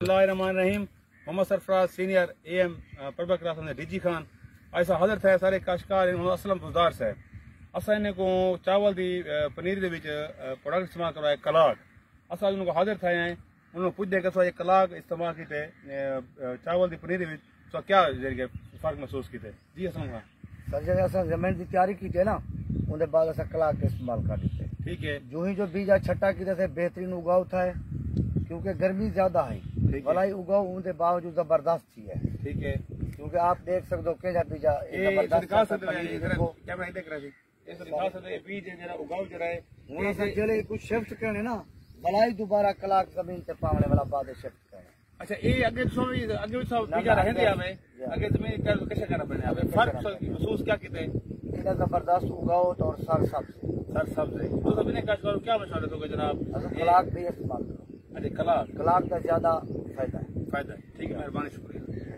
Rahim Mohammad Sarfaraz senior AM Prabha class DG Khan ऐसा हाजिर थे सारे काशकार असलम बुजदार साहब असा को चावल दी पनीर दे विच प्रोडक्ट इस्तेमाल करवाए कलाक असा उनको हाजिर थे हैं उन्होंने पूछते कि ये कलाक इस्तेमाल किए चावल दी पनीर विच तो क्या जरिए फर्क महसूस किए जी असलम खान सर जब अस जमीन की तैयारी की ना उनके बाद अस कलाक के इस्तेमाल कर दिते ठीक है जो ही जो बीजा छट्टा किए बेहतरीन उगाव था क्योंकि गर्मी ज्यादा है भलाई उगाव उनके बावजूद जबरदस्त थी है ठीक है क्योंकि आप देख सकते हो क्या बीजा जले कुछ शिफ्ट करने ना भलाई दोबारा कलाक जमीन से पावने वाला बाद शिफ्ट करने अच्छा ये आगे आगे बीजा रहंदे आवे आगे जमीन कर कैसे करना पड़े आवे फर्क महसूस क्या कीते इतना जबरदस्त उगाव और सरसब्ज है तो सभी ने काशकार क्या मशवरा दोगे जनाब कलाक भी इस्तेमाल करो अच्छा कलाक का ज्यादा फायदा है ठीक है मेहरबानी शुक्रिया।